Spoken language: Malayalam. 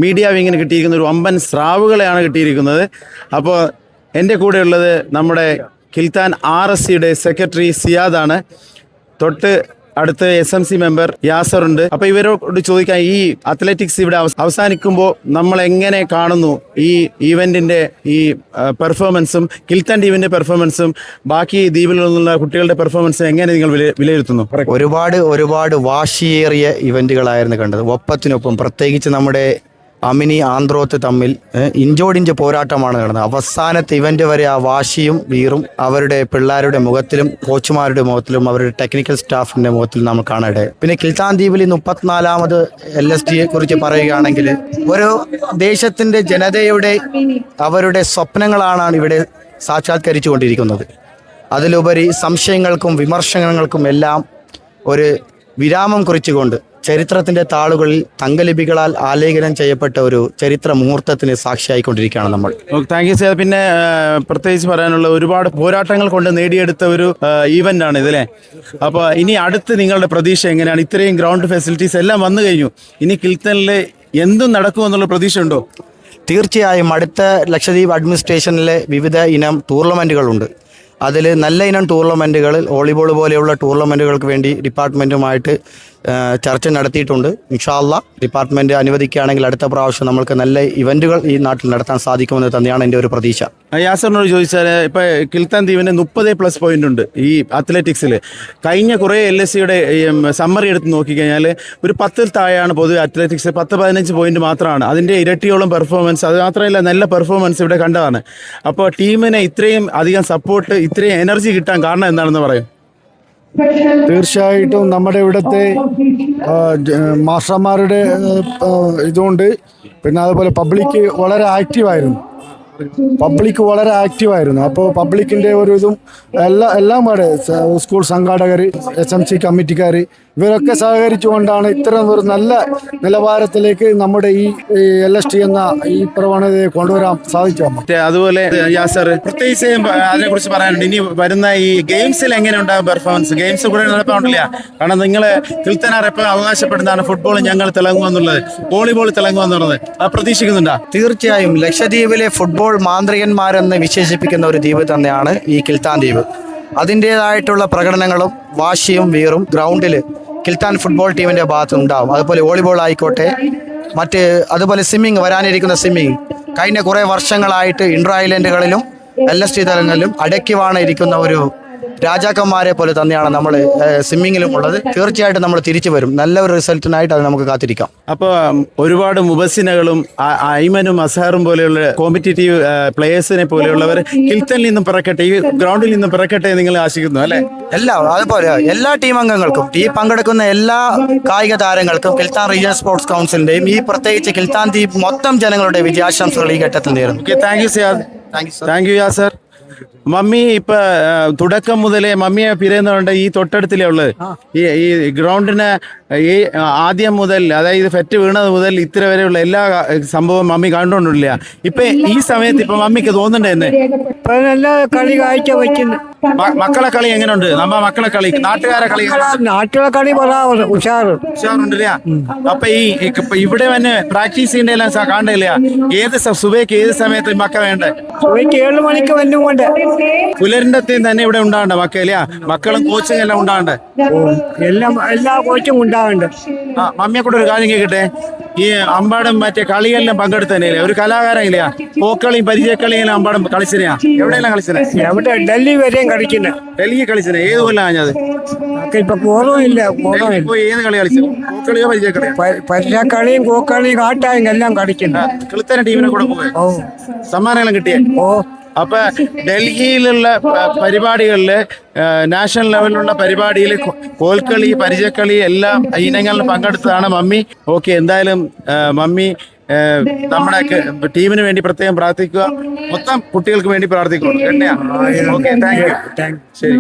മീഡിയ വിങ്ങിന് കിട്ടിയിരിക്കുന്ന ഒരു വമ്പൻ സ്രാവുകളെയാണ് കിട്ടിയിരിക്കുന്നത്. അപ്പോൾ എൻ്റെ കൂടെയുള്ളത് നമ്മുടെ കിൽത്താൻ RSCയുടെ സെക്രട്ടറി സിയാദാണ്. തൊട്ട് അടുത്ത് SMC മെമ്പർ യാസറുണ്ട്. അപ്പോൾ ഇവരോട് ചോദിക്കാം, ഈ അത്ലറ്റിക്സ് ഇവിടെ അവസാനിക്കുമ്പോൾ നമ്മൾ എങ്ങനെ കാണുന്നു ഈ ഈവെൻറ്റിൻ്റെ ഈ പെർഫോമൻസും, കിൽത്താൻ ടീമിൻ്റെ പെർഫോമൻസും ബാക്കി ദ്വീപിൽ നിന്നുള്ള കുട്ടികളുടെ പെർഫോമൻസും എങ്ങനെ നിങ്ങൾ വിലയിരുത്തുന്നു? ഒരുപാട് വാശിയേറിയ ഇവൻറ്റുകളായിരുന്നു കണ്ടത്. ഒപ്പത്തിനൊപ്പം പ്രത്യേകിച്ച് നമ്മുടെ അമിനി ആന്ത്രോത്ത് തമ്മിൽ ഇഞ്ചോടിഞ്ച് പോരാട്ടമാണ് നടന്നത്. അവസാനത്തെ ഇവന്റ് വരെ ആ വാശിയും വീറും അവരുടെ പിള്ളേരുടെ മുഖത്തിലും കോച്ചുമാരുടെ മുഖത്തിലും അവരുടെ ടെക്നിക്കൽ സ്റ്റാഫിന്റെ മുഖത്തിലും നമ്മൾ കാണട്ടെ. പിന്നെ കിൽത്താൻ ദ്വീപിൽ 34ാമത് LSDയെ കുറിച്ച് പറയുകയാണെങ്കിൽ ഒരു ദേശത്തിന്റെ ജനതയുടെ അവരുടെ സ്വപ്നങ്ങളാണ് ഇവിടെ സാക്ഷാത്കരിച്ചു കൊണ്ടിരിക്കുന്നത്. അതിലുപരി സംശയങ്ങൾക്കും വിമർശനങ്ങൾക്കും എല്ലാം ഒരു വിരാമം കുറിച്ചുകൊണ്ട് ചരിത്രത്തിൻ്റെ താളുകളിൽ തങ്കലിപികളാൽ ആലേഖനം ചെയ്യപ്പെട്ട ഒരു ചരിത്ര മുഹൂർത്തത്തിന് സാക്ഷിയായിക്കൊണ്ടിരിക്കുകയാണ് നമ്മൾ. Thank you sir. പിന്നെ പ്രത്യേകിച്ച് പറയാനുള്ള ഒരുപാട് പോരാട്ടങ്ങൾ കൊണ്ട് നേടിയെടുത്ത ഒരു ഈവൻ്റ് ആണ് ഇതിലെ. അപ്പോൾ ഇനി അടുത്ത് നിങ്ങളുടെ പ്രതീക്ഷ എങ്ങനെയാണ്? ഇത്രയും ഗ്രൗണ്ട് ഫെസിലിറ്റീസ് എല്ലാം വന്നു കഴിഞ്ഞു, ഇനി കിൽത്തനിൽ എന്തും നടക്കുമെന്നുള്ള പ്രതീക്ഷ ഉണ്ടോ? തീർച്ചയായും അടുത്ത ലക്ഷദ്വീപ് അഡ്മിനിസ്ട്രേഷനിലെ വിവിധ ഇനം ടൂർണമെൻറ്റുകളുണ്ട്. അതിൽ നല്ല ഇനം ടൂർണമെൻറ്റുകളിൽ വോളിബോൾ പോലെയുള്ള ടൂർണമെൻറ്റുകൾക്ക് വേണ്ടി ഡിപ്പാർട്ട്മെൻറ്റുമായിട്ട് ചർച്ച നടത്തിയിട്ടുണ്ട്. ഇൻഷാ അല്ലാഹ് ഡിപ്പാർട്ട്മെൻറ്റ് അനുവദിക്കുകയാണെങ്കിൽ അടുത്ത പ്രാവശ്യം നമുക്ക് നല്ല ഇവൻറ്റുകൾ ഈ നാട്ടിൽ നടത്താൻ സാധിക്കുമെന്ന് തന്നെയാണ് എൻ്റെ ഒരു പ്രതീക്ഷ. യാസറിനോട് ചോദിച്ചാൽ, ഇപ്പോൾ കിൽത്താൻ ദ്വീപിന് 30+ പോയിന്റ് ഉണ്ട് ഈ അത്ലറ്റിക്സിൽ. കഴിഞ്ഞ കുറേ LSCയുടെ സമ്മറി എടുത്ത് നോക്കിക്കഴിഞ്ഞാൽ ഒരു 10ൽ താഴെയാണ് പൊതുവെ അത്ലറ്റിക്സ്. 10-15 പോയിന്റ് മാത്രമാണ്. അതിൻ്റെ ഇരട്ടിയോളം പെർഫോമൻസ്. അത് മാത്രമല്ല നല്ല പെർഫോമൻസ് ഇവിടെ കണ്ടതാണ്. അപ്പോൾ ടീമിനെ ഇത്രയും അധികം സപ്പോർട്ട്, ഇത്രയും എനർജി കിട്ടാൻ കാരണം എന്താണെന്ന് പറയും? തീർച്ചയായിട്ടും നമ്മുടെ ഇവിടുത്തെ മാസ്റ്റർമാരുടെ ഇതുകൊണ്ട്, പിന്നെ അതുപോലെ പബ്ലിക് വളരെ ആക്റ്റീവായിരുന്നു. അപ്പോൾ പബ്ലിക്കിൻ്റെ ഒരു ഇതും എല്ലാം ഇവിടെ സ്കൂൾ സംഘാടകർ, SMC കമ്മിറ്റിക്കാർ ഇവരൊക്കെ സഹകരിച്ചുകൊണ്ടാണ് ഇത്തരം ഒരു നല്ല നിലവാരത്തിലേക്ക് നമ്മുടെ ഈ LST എന്ന ഈ പ്രവണതയെ കൊണ്ടുവരാൻ സാധിച്ചു. അതുപോലെ യാസർ, പ്രത്യേകിച്ച് അതിനെ കുറിച്ച് പറയാനുണ്ട്. ഇനി വരുന്ന ഈ ഗെയിംസിൽ എങ്ങനെ ഉണ്ടാകും പെർഫോമൻസ്? ഗെയിംസ് കൂടെ നടപ്പാണ്ടില്ല. കാരണം നിങ്ങൾ കിൽത്തനാർ എപ്പോഴും അവകാശപ്പെടുന്നതാണ് ഫുട്ബോൾ ഞങ്ങൾ തിളങ്ങുമെന്നുള്ളത്, വോളിബോൾ തിളങ്ങുമെന്നുള്ളത്. അത് പ്രതീക്ഷിക്കുന്നുണ്ടോ? തീർച്ചയായും ലക്ഷദ്വീപിലെ ഫുട്ബോൾ മാന്ത്രികന്മാരെന്ന് വിശേഷിപ്പിക്കുന്ന ഒരു ദ്വീപ് തന്നെയാണ് ഈ കിൽത്താൻ ദ്വീപ്. അതിൻ്റേതായിട്ടുള്ള പ്രകടനങ്ങളും വാശിയും വീറും ഗ്രൗണ്ടിൽ കിൽത്താൻ ഫുട്ബോൾ ടീമിൻ്റെ ഭാഗത്ത് ഉണ്ടാവും. അതുപോലെ വോളിബോൾ ആയിക്കോട്ടെ, അതുപോലെ സ്വിമ്മിങ്, വരാനിരിക്കുന്ന സ്വിമ്മിങ് കഴിഞ്ഞ കുറേ വർഷങ്ങളായിട്ട് ഇൻട്രാ ഐലൻഡുകളിലും LST തലങ്ങളിലും അടക്കിവാണ് ഇരിക്കുന്ന ഒരു രാജാക്കന്മാരെ പോലെ തന്നെയാണ് നമ്മൾ സ്വിമ്മിങ്ങിലും ഉള്ളത്. തീർച്ചയായിട്ടും നമ്മൾ തിരിച്ചു വരും. നല്ലൊരു റിസൾട്ടിനായിട്ട് അത് നമുക്ക് കാത്തിരിക്കാം. അപ്പോൾ ഒരുപാട് മുബസ്സിനകളും ഐമനും അസഹറും പോലെയുള്ള കോമ്പറ്റീറ്റീവ് പ്ലേയേഴ്സിനെ പോലെയുള്ളവർ കിൽത്തനിൽ നിന്നും പിറക്കട്ടെ, ഈ ഗ്രൗണ്ടിൽ നിന്നും പിറക്കട്ടെ നിങ്ങൾ ആശിക്കുന്നു അല്ലേ? അതുപോലെ എല്ലാ ടീം അംഗങ്ങൾക്കും, ഈ പങ്കെടുക്കുന്ന എല്ലാ കായിക താരങ്ങൾക്കും കിൽത്താൻ റീജിയണൽ സ്പോർട്സ് കൗൺസിലിന്റെയും ഈ പ്രത്യേകിച്ച് കിൽത്താൻ ദ്വീപ് മൊത്തം ജനങ്ങളുടെ വിജയാശംസകൾ ഈ ഘട്ടത്തിൽ നേരുന്നു. Thank you Siyad. Thank you Yasar. Mummy ഇപ്പൊ തുടക്കം മുതലേ മമ്മിയെ പിരിയുന്നുണ്ട് ഈ തൊട്ടടുത്തിലേ ഉള്ളത്. ഈ ഗ്രൗണ്ടിന് ഈ ആദ്യം മുതൽ, അതായത് ഫെറ്റ് വീണത് മുതൽ ഇത്ര വരെയുള്ള എല്ലാ സംഭവം മമ്മി കണ്ടുകൊണ്ടില്ല. ഇപ്പൊ ഈ സമയത്ത് ഇപ്പൊ മമ്മിക്ക് തോന്നുന്നുണ്ടെന്ന് നല്ല കളി കാഴ്ച വയ്ക്കുന്നു. മക്കളെ കളി എങ്ങനെയുണ്ട്? മക്കളെ കളി, നാട്ടുകാരെ കളി ഉഷാറുണ്ടല്ല. അപ്പൊ ഈ ഇവിടെ വന്ന് പ്രാക്ടീസ് ചെയ്യേണ്ട കാണണ്ടില്ല. ഏത് സുബൈക്ക് ഏത് സമയത്ത് മക്ക വേണ്ടേ? 7 മണിക്ക് വന്നുകൊണ്ട് പുലരിന്റെ തന്നെ ഇവിടെ ഉണ്ടാകണ്ട മക്കളില്ല. മക്കളും കോച്ചും എല്ലാം ഉണ്ടാകണ്ടേ? എല്ലാ കോച്ചും ഉണ്ടാകണ്ട. മമ്മിയെ കൂടെ ഒരു കാര്യം കേൾക്കട്ടെ. ഈ അമ്പാടും മറ്റേ കളിയെല്ലാം പങ്കെടുത്തന്നെ ഒരു കലാകാരനില്ല. പോക്കളിയും പരിചയക്കളിയെല്ലാം അമ്പാടും കളിച്ചിനാ? എവിടെയെല്ലാം കളിച്ചിനെ? എവിടെ? ഡൽഹി വരെയും കളിക്കുന്ന. ഡൽഹി കളിച്ചിനെ? ഏത് കൊല്ലം കഴിഞ്ഞത്? ഇപ്പൊ പോയില്ല. ഏത് കളി കളിച്ചു? പോക്കളിയോ പരിചയക്കളിയോ? പരിചയക്കളിയും കോക്കളിയും കാട്ടായും എല്ലാം കളിക്കുന്ന. കിളിത്തന ടീമിനെ കൂടെ പോയി സമ്മാനങ്ങളും കിട്ടിയേ? അപ്പൊ ഡൽഹിയിലുള്ള പരിപാടികളില്, നാഷണൽ ലെവലിലുള്ള പരിപാടിയിൽ കോൽക്കളി, പരിചയക്കളി എല്ലാം ഇനങ്ങളിൽ പങ്കെടുത്തതാണ് മമ്മി. ഓക്കെ, എന്തായാലും മമ്മി നമ്മുടെ ടീമിന് വേണ്ടി പ്രത്യേകം പ്രാർത്ഥിക്കുക, മൊത്തം കുട്ടികൾക്ക് വേണ്ടി പ്രാർത്ഥിക്കുക. Okay, thank you. ശരി.